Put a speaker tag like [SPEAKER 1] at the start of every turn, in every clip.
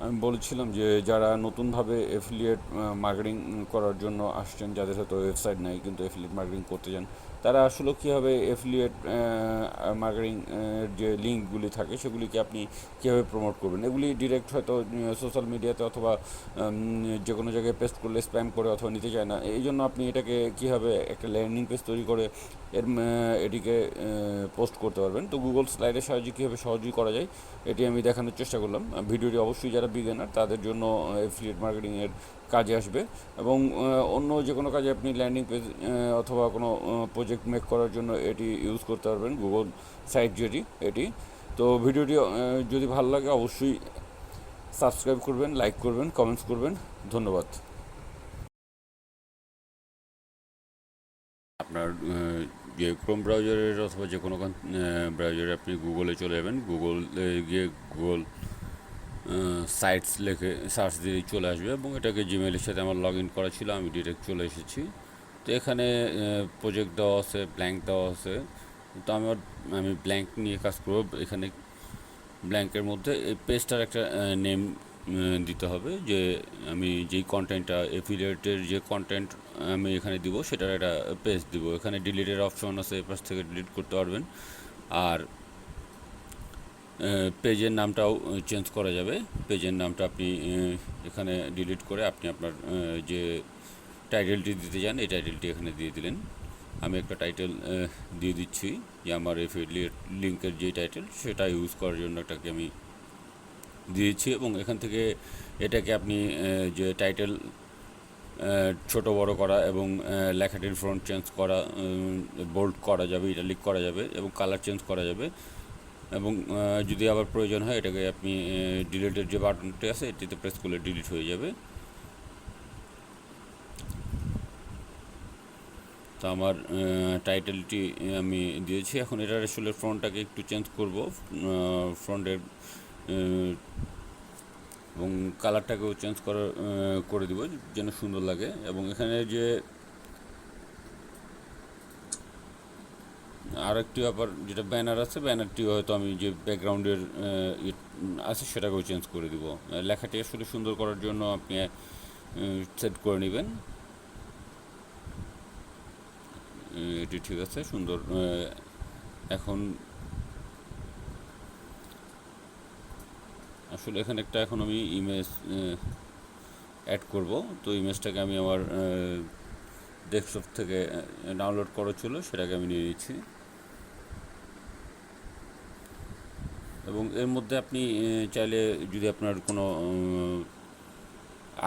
[SPEAKER 1] আমি বলছিলাম যে যারা নতুনভাবে এফিলিয়েট মার্কেটিং করার জন্য আসছেন, যাদের হয়তো ওয়েবসাইট নাই কিন্তু এফিলিয়েট মার্কেটিং করতে চান, তারা আসলে কীভাবে এফিলিয়েট মার্কেটিং যে লিঙ্কগুলি থাকে সেগুলিকে আপনি কীভাবে প্রমোট করবেন। এগুলি ডিরেক্ট হয়তো সোশ্যাল মিডিয়াতে অথবা যে কোনো জায়গায় পেস্ট করলে স্প্যাম করে অথবা নিতে চায় না, এই জন্য আপনি এটাকে কীভাবে একটা ল্যান্ডিং পেজ তৈরি করে এটিকে পোস্ট করতে পারবেন। তো গুগল স্লাইডের সাহায্যে কীভাবে সহজেই করা যায় এটি আমি দেখানোর চেষ্টা করলাম। ভিডিওটি অবশ্যই যারা বিগিনার তাদের জন্য এফিলিয়েট মার্কেটিংয়ের কাজে আসবে, এবং অন্য যে কোনো কাজে আপনি ল্যান্ডিং পেজ অথবা কোনো প্রজেক্ট মেক করার জন্য এটি ইউজ করতে পারবেন, গুগল সাইট যেটি এটি। তো ভিডিওটি যদি ভালো লাগে অবশ্যই সাবস্ক্রাইব করবেন, লাইক করবেন, কমেন্টস করবেন। ধন্যবাদ। আপনার যে ক্রোম ব্রাউজারের অথবা যে কোনো ব্রাউজারে আপনি গুগলে চলে যাবেন, গুগলে গিয়ে গুগল সাইটস লিখে সার্চ দিয়েই চলে আসবে, এবং এটাকে জিমেইলের সাথে আমার লগ ইন করা ছিল, আমি ডিরেক্ট চলে এসেছি। তো এখানে প্রজেক্ট দেওয়া আছে, ব্ল্যাঙ্ক দেওয়া আছে। তো আমি ব্ল্যাঙ্ক নিয়ে কাজ করব। এখানে ব্ল্যাঙ্কের মধ্যে এই পেজটার একটা নেম দিতে হবে, যে আমি যেই কন্টেন্টটা এফিলিয়েটের যে কন্টেন্ট আমি এখানে দিব সেটার একটা পেজ দিব। এখানে ডিলিটের অপশন আছে, এই পাশ থেকে ডিলিট করতে পারবেন। আর পেজের নামটাও চেঞ্জ করা যাবে। পেজের নামটা আপনি এখানে ডিলিট করে আপনি আপনার যে টাইটেলটি দিতে চান এই টাইটেলটি এখানে দিয়ে দিলেন। আমি একটা টাইটেল দিয়ে দিচ্ছি, যে আমার এফিলিয়েট লিঙ্কের যে টাইটেল সেটা ইউজ করার জন্য এটাকে আমি দিয়েছি। এবং এখান থেকে এটাকে আপনি যে টাইটেল ছোট বড় করা এবং লেখাটির ফন্ট চেঞ্জ করা, বোল্ড করা যাবে, ইটালিক করা যাবে, এবং কালার চেঞ্জ করা যাবে। এবং যদি আবার প্রয়োজন হয় এটাকে আপনি ডিলিটের যে বাটনটি আছে এটিতে প্রেস করলে ডিলিট হয়ে যাবে। তো আমার টাইটেলটি আমি দিয়েছি। এখন এটার আসলে ফ্রন্টটাকে একটু চেঞ্জ করব, ফ্রন্টের এবং কালারটাকেও চেঞ্জ করে দিব যেন সুন্দর লাগে। এবং এখানে যে আরেকটি ব্যাপার, যেটা ব্যানার আছে, ব্যানারটি হয়তো আমি যে ব্যাকগ্রাউন্ডের আছে সেটাকেও চেঞ্জ করে দিব। লেখাটি আসলে সুন্দর করার জন্য আপনি সেট করে নেবেন। এটি ঠিক আছে, সুন্দর। এখন আসলে এখানে একটা এখন আমি ইমেজ অ্যাড করব। তো ইমেজটাকে আমি আমার ডেস্কটপ থেকে ডাউনলোড করা ছিল, সেটাকে আমি নিয়ে নিচ্ছি। এবং এর মধ্যে আপনি চাইলে যদি আপনার কোনো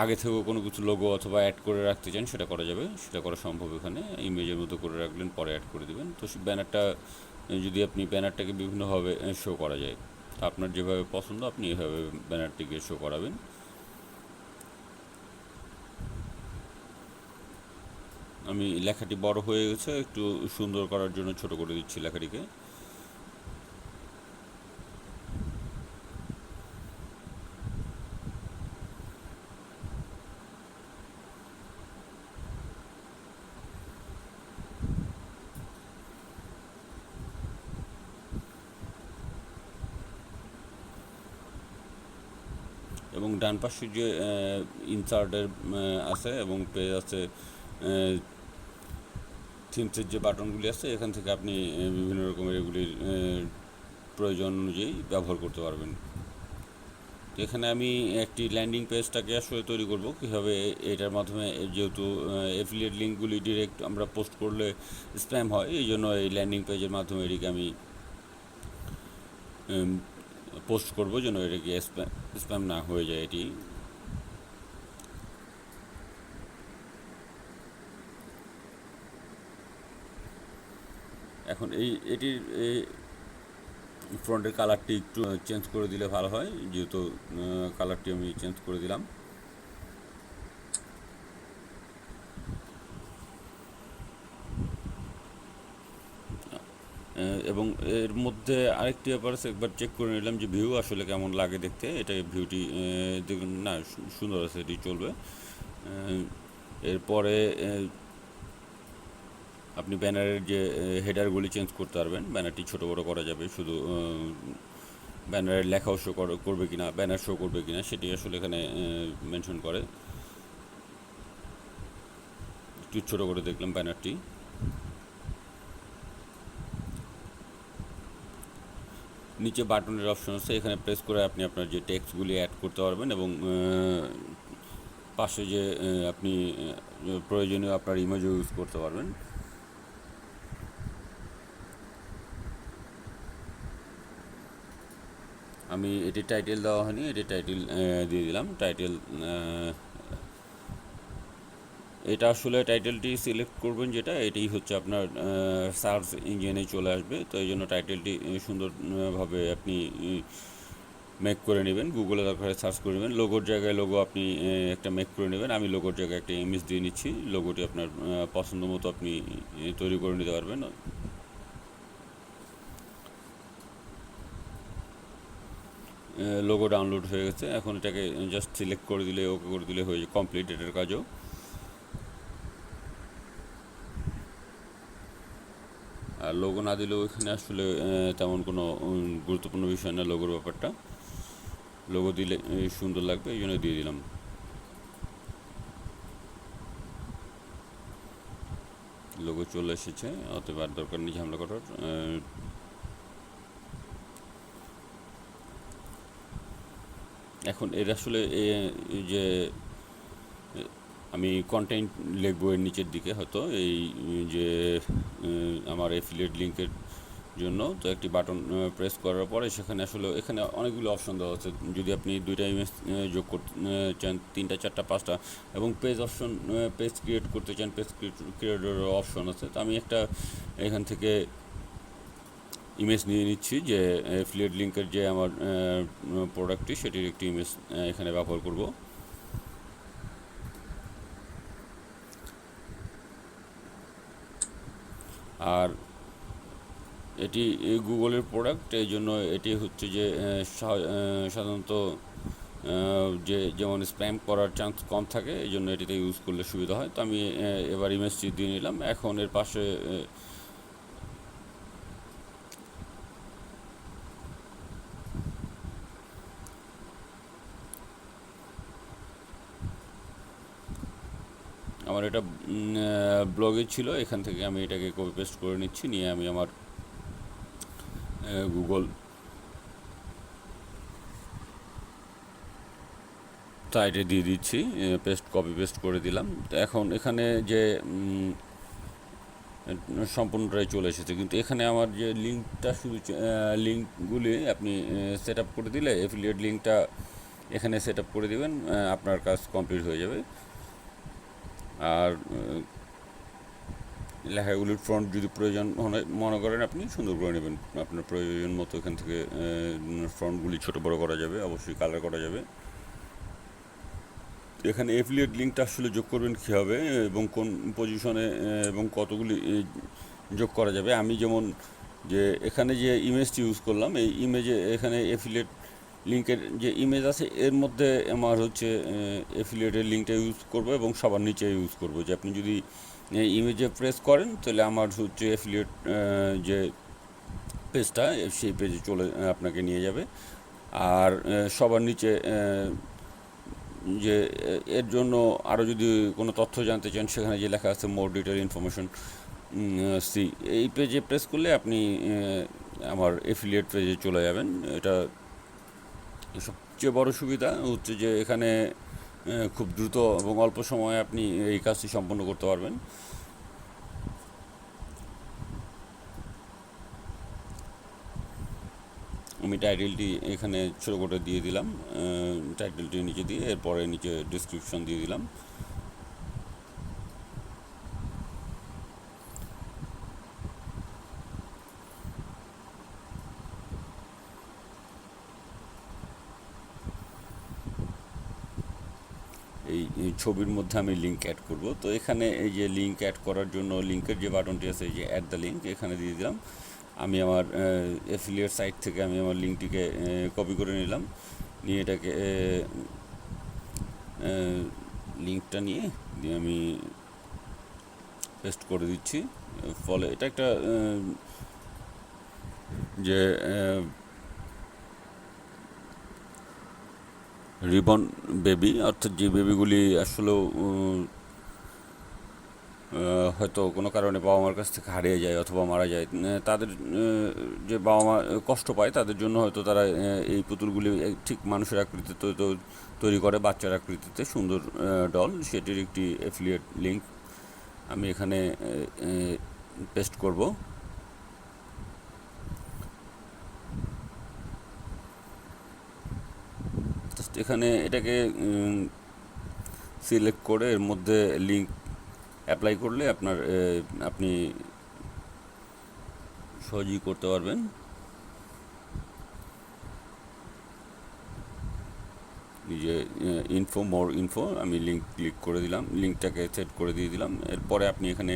[SPEAKER 1] আগে থেকেও কোনো কিছু লোগো অথবা অ্যাড করে রাখতে চান সেটা করা যাবে, সেটা করা সম্ভব। এখানে ইমেজের মধ্যে করে রাখলেন, পরে অ্যাড করে দেবেন। তো ব্যানারটা যদি আপনি ব্যানারটাকে বিভিন্নভাবে শো করা যায়, আপনার যেভাবে পছন্দ আপনি এভাবে ব্যানারটিকে শো করাবেন। আমি লেখাটি বড় হয়ে গেছে, একটু সুন্দর করার জন্য ছোট করে দিচ্ছি লেখাটিকে। এবং ডান পাশে যে ইনসার্টের আছে এবং পেজ আছে, থিমসের যে বাটনগুলি আছে, এখান থেকে আপনি বিভিন্ন রকমের এগুলির প্রয়োজন অনুযায়ী ব্যবহার করতে পারবেন। তো এখানে আমি একটি ল্যান্ডিং পেজটাকে আসলে তৈরি করব কীভাবে, এটার মাধ্যমে যেহেতু এফিলিয়েট লিঙ্কগুলি ডিরেক্ট আমরা পোস্ট করলে স্প্যাম হয়, এই জন্য এই ল্যান্ডিং পেজের মাধ্যমে এটিকে আমি পোস্ট করবো যেন এটাকে স্প্যাম না হয়ে যায়। এটি এখন এটির ফ্রন্টের কালারটি একটু চেঞ্জ করে দিলে ভালো হয়, যেহেতু কালারটি আমি চেঞ্জ করে দিলাম। এবং এর মধ্যে আরেকটি ব্যাপার আছে, একবার চেক করে নিলাম যে ভিউ আসলে কেমন লাগে দেখতে। এটা ভিউটি দেখুন, না সুন্দর আছে, এটি চলবে। এরপরে আপনি ব্যানারের যে হেডারগুলি চেঞ্জ করতে পারবেন, ব্যানারটি ছোটো বড়ো করা যাবে, শুধু ব্যানারের লেখাও শো করবে কিনা, ব্যানার শো করবে কিনা সেটি আসলে এখানে মেনশন করে। একটু ছোটো করে দেখলাম ব্যানারটি। নিচে বাটনের অপশন আছে, এখানে প্রেস করে আপনি আপনার যে টেক্সটগুলি অ্যাড করতে পারবেন এবং পাশে যে আপনি প্রয়োজনীয় আপনার ইমেজও ইউজ করতে পারবেন। আমি এটি টাইটেল দেওয়া হয়নি, এটি টাইটেল দিয়ে দিলাম। টাইটেল এটা আসলে টাইটেলটি সিলেক্ট করবেন যেটা, এটাই হচ্ছে আপনার সার্চ ইঞ্জিনে চলে আসবে। তো এই জন্য টাইটেলটি সুন্দরভাবে আপনি মেক করে নেবেন, গুগলে দরকার সার্চ করে নেবেন। লোগোর জায়গায় লোগো আপনি একটা মেক করে নেবেন। আমি লোগোর জায়গায় একটা ইমেজ দিয়ে নিচ্ছি। লোগোটি আপনার পছন্দ মতো আপনি তৈরি করে নিতে পারবেন। লোগো ডাউনলোড হয়ে গেছে, এখন এটাকে জাস্ট সিলেক্ট করে দিলে, ওকে করে দিলে হয়ে যায় কমপ্লিট এটার কাজও। আর লোগো না দিলেও এখানে আসলে তেমন কোনো গুরুত্বপূর্ণ বিষয় না লোগোর ব্যাপারটা। লোগো দিলে সুন্দর লাগবে, এই জন্য দিয়ে দিলাম। লোগো চলে এসেছে, অতএব আর দরকার নেই ঝামেলা করার। এখন এর আসলে যে আমি কন্টেন্ট লিখবো এর নিচের দিকে হয়তো এই যে আমার এফিলিয়েট লিঙ্কের জন্য, তো একটি বাটন প্রেস করার পরে সেখানে আসলে এখানে অনেকগুলো অপশন দেওয়া আছে। যদি আপনি 2টা ইমেজ যোগ করতে চান, 3টা 4টা 5টা, এবং পেজ অপশন, পেজ ক্রিয়েট করতে চান, পেজ ক্রিয়েটর অপশন আছে। তো আমি একটা এখান থেকে ইমেজ নিয়ে নিচ্ছি, যে এফিলিয়েট লিঙ্কের যে আমার প্রোডাক্টটি সেটির একটি ইমেজ এখানে ব্যবহার করব। আর এটি গুগলের প্রোডাক্ট, এই জন্য এটি হচ্ছে যে সাধারণত যে যেমন স্প্যাম করার চান্স কম থাকে, এই জন্য এটিতে ইউজ করলে সুবিধা হয়। তো আমি এবার ইমেজটি দিয়ে নিলাম। এখন এর পাশে আমার এটা ব্লগে ছিল, এখান থেকে আমি এটাকে কপি পেস্ট করে নিচ্ছি, নিয়ে আমি আমার গুগল সাইটে দিয়ে দিচ্ছি, কপি পেস্ট করে দিলাম। তো এখন এখানে যে সম্পূর্ণটাই চলে এসেছে, কিন্তু এখানে আমার যে লিঙ্কটা শুধু লিঙ্কগুলি আপনি সেট আপ করে দিলে, এফিলিয়েট লিঙ্কটা এখানে সেট আপ করে দেবেন, আপনার কাজ কমপ্লিট হয়ে যাবে। আর লেখাগুলির ফ্রন্ট যদি প্রয়োজন মনে করেন, আপনি সুন্দর করে নেবেন আপনার প্রয়োজন মতো। এখান থেকে ফ্রন্টগুলি ছোটো বড়ো করা যাবে, অবশ্যই কালার করা যাবে। এখানে এফিলিয়েট লিঙ্কটা আসলে যোগ করবেন কীভাবে এবং কোন পজিশনে এবং কতগুলি যোগ করা যাবে। আমি যেমন যে এখানে যে ইমেজটি ইউজ করলাম, এই ইমেজে এখানে এফিলিয়েট লিঙ্কের যে ইমেজ আছে এর মধ্যে আমার হচ্ছে এফিলিয়েটের লিঙ্কটা ইউজ করব এবং সবার নিচে ইউজ করব। যে আপনি যদি ইমেজে প্রেস করেন তাহলে আমার হচ্ছে এফিলিয়েট যে পেজটা, সেই পেজে চলে আপনাকে নিয়ে যাবে। আর সবার নিচে যে এর জন্য আরও যদি কোনো তথ্য জানতে চান, সেখানে যে লেখা আছে মোর ডিটেল ইনফরমেশন সি, এই পেজে প্রেস করলে আপনি আমার এফিলিয়েট পেজে চলে যাবেন। এটা সবচেয়ে বড় সুবিধা হচ্ছে যে এখানে খুব দ্রুত এবং অল্প সময়ে আপনি এই কাজটি সম্পন্ন করতে পারবেন। আমি টাইটেলটি এখানে ছোটো করে দিয়ে দিলাম, টাইটেলটি নিচে দিয়ে এরপরে নিচে ডিসক্রিপশন দিয়ে দিলাম। এই ছবির মধ্যে আমি লিঙ্ক অ্যাড করব। তো এখানে এই যে লিঙ্ক অ্যাড করার জন্য লিঙ্কের যে বাটনটি আছে, যে অ্যাড দ্য লিঙ্ক, এখানে দিয়ে দিলাম। আমি আমার এফিলিয়েট সাইট থেকে আমি আমার লিঙ্কটিকে কপি করে নিলাম, নিয়ে এটাকে লিঙ্কটা নিয়ে আমি পেস্ট করে দিচ্ছি। ফলে এটা একটা যে রিবন বেবি, অর্থাৎ যে বেবিগুলি আসলেও হয়তো কোনো কারণে বাবা মার কাছ থেকে হারিয়ে যায় অথবা মারা যায়, তাদের যে বাবা মা কষ্ট পায় তাদের জন্য হয়তো তারা এই পুতুলগুলি ঠিক মানুষের আকৃতিতে তৈরি করে, বাচ্চার আকৃতিতে সুন্দর ডল। সেটির একটি অ্যাফিলিয়েট লিঙ্ক আমি এখানে পেস্ট করব। এখানে এটাকে সিলেক্ট করে এর মধ্যে লিঙ্ক অ্যাপ্লাই করলে আপনি সহজেই করতে পারবেন। যে মোর ইনফো আমি লিঙ্ক ক্লিক করে দিলাম, লিঙ্কটাকে সেট করে দিয়ে দিলাম। এরপরে আপনি এখানে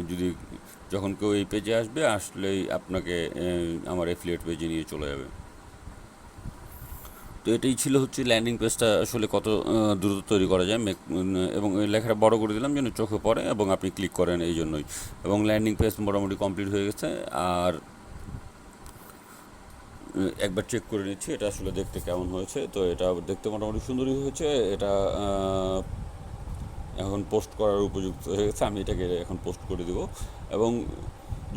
[SPEAKER 1] যদি যখন কেউ এই পেজে আসলেই আপনাকে আমার অ্যাফিলিয়েট পেজে নিয়ে চলে যাবে। তো এটাই ছিল হচ্ছে ল্যান্ডিং পেজটা আসলে কত দ্রুত তৈরি করা যায়। এবং লেখাটা বড় করে দিলাম যেন চোখে পড়ে এবং আপনি ক্লিক করেন এই জন্যই। এবং ল্যান্ডিং পেজ মোটামুটি কমপ্লিট হয়ে গেছে। আর একবার চেক করে নিচ্ছি এটা আসলে দেখতে কেমন হয়েছে। তো এটা দেখতে মোটামুটি সুন্দরই হয়েছে। এটা এখন পোস্ট করার উপযুক্ত হয়ে গেছে। আমি এটাকে এখন পোস্ট করে দেব। এবং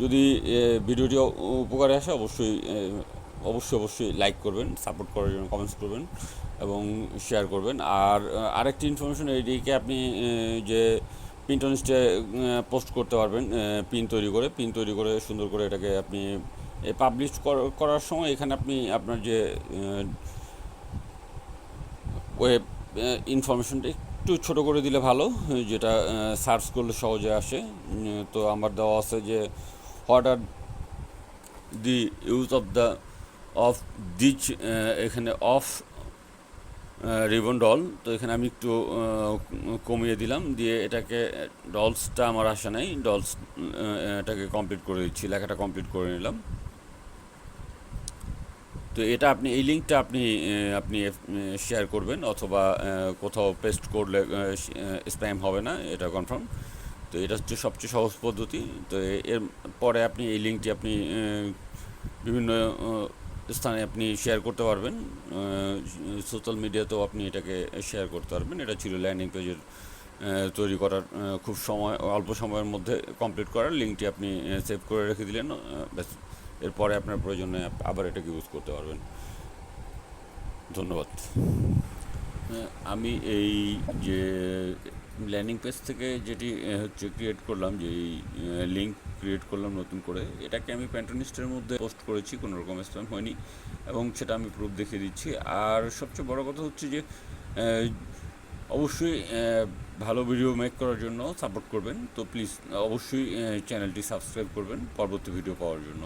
[SPEAKER 1] যদি ভিডিওটি উপকারে আসে অবশ্যই লাইক করবেন, সাপোর্ট করার জন্য কমেন্টস করবেন এবং শেয়ার করবেন। আর আরেকটি ইনফরমেশন, এইটিকে আপনি যে পিন্টারেস্টে পোস্ট করতে পারবেন, পিন তৈরি করে সুন্দর করে এটাকে আপনি পাবলিশ করার সময় এখানে আপনি আপনার যে ওয়েব ইনফরমেশনটা একটু ছোটো করে দিলে ভালো, যেটা সার্চ করলে সহজে আসে। তো আমার দেওয়া আছে যে what are the use of these, এখানে অফ রিবন ডল। তো এখানে আমি একটু কমিয়ে দিলাম, দিয়ে এটাকে ডলসটা আমার আসে নাই, এটাকে কমপ্লিট করে দিচ্ছি, লেখাটা কমপ্লিট করে নিলাম। তো এটা আপনি এই লিঙ্কটা আপনি শেয়ার করবেন অথবা কোথাও পেস্ট করলে স্প্যাম হবে না, এটা কনফার্ম। তো এটা হচ্ছে সবচেয়ে সহজ পদ্ধতি। তো এর পরে আপনি এই লিঙ্কটি বিভিন্ন স্থানে আপনি শেয়ার করতে পারবেন, সোশ্যাল মিডিয়াতেও আপনি এটাকে শেয়ার করতে পারবেন। এটা ছিল ল্যান্ডিং পেজের তৈরি করার খুব অল্প সময়ের মধ্যে কমপ্লিট করার। লিঙ্কটি আপনি সেভ করে রেখে দিলেন, ব্যাস। এরপরে আপনার প্রয়োজনে আবার এটাকে ইউজ করতে পারবেন। ধন্যবাদ। আমি এই যে ল্যান্ডিং পেজ থেকে যেটি হচ্ছে ক্রিয়েট করলাম, যেই লিঙ্ক ক্রিয়েট করলাম নতুন করে, এটাকে আমি প্যান্টারেস্টের মধ্যে পোস্ট করেছি, কোনো রকম স্প্যাম হয়নি এবং সেটা আমি প্রুফ দেখিয়ে দিচ্ছি। আর সবচেয়ে বড় কথা হচ্ছে যে অবশ্যই ভালো ভিডিও মেক করার জন্য সাপোর্ট করবেন। তো প্লিজ অবশ্যই চ্যানেলটি সাবস্ক্রাইব করবেন পরবর্তী ভিডিও পাওয়ার জন্য।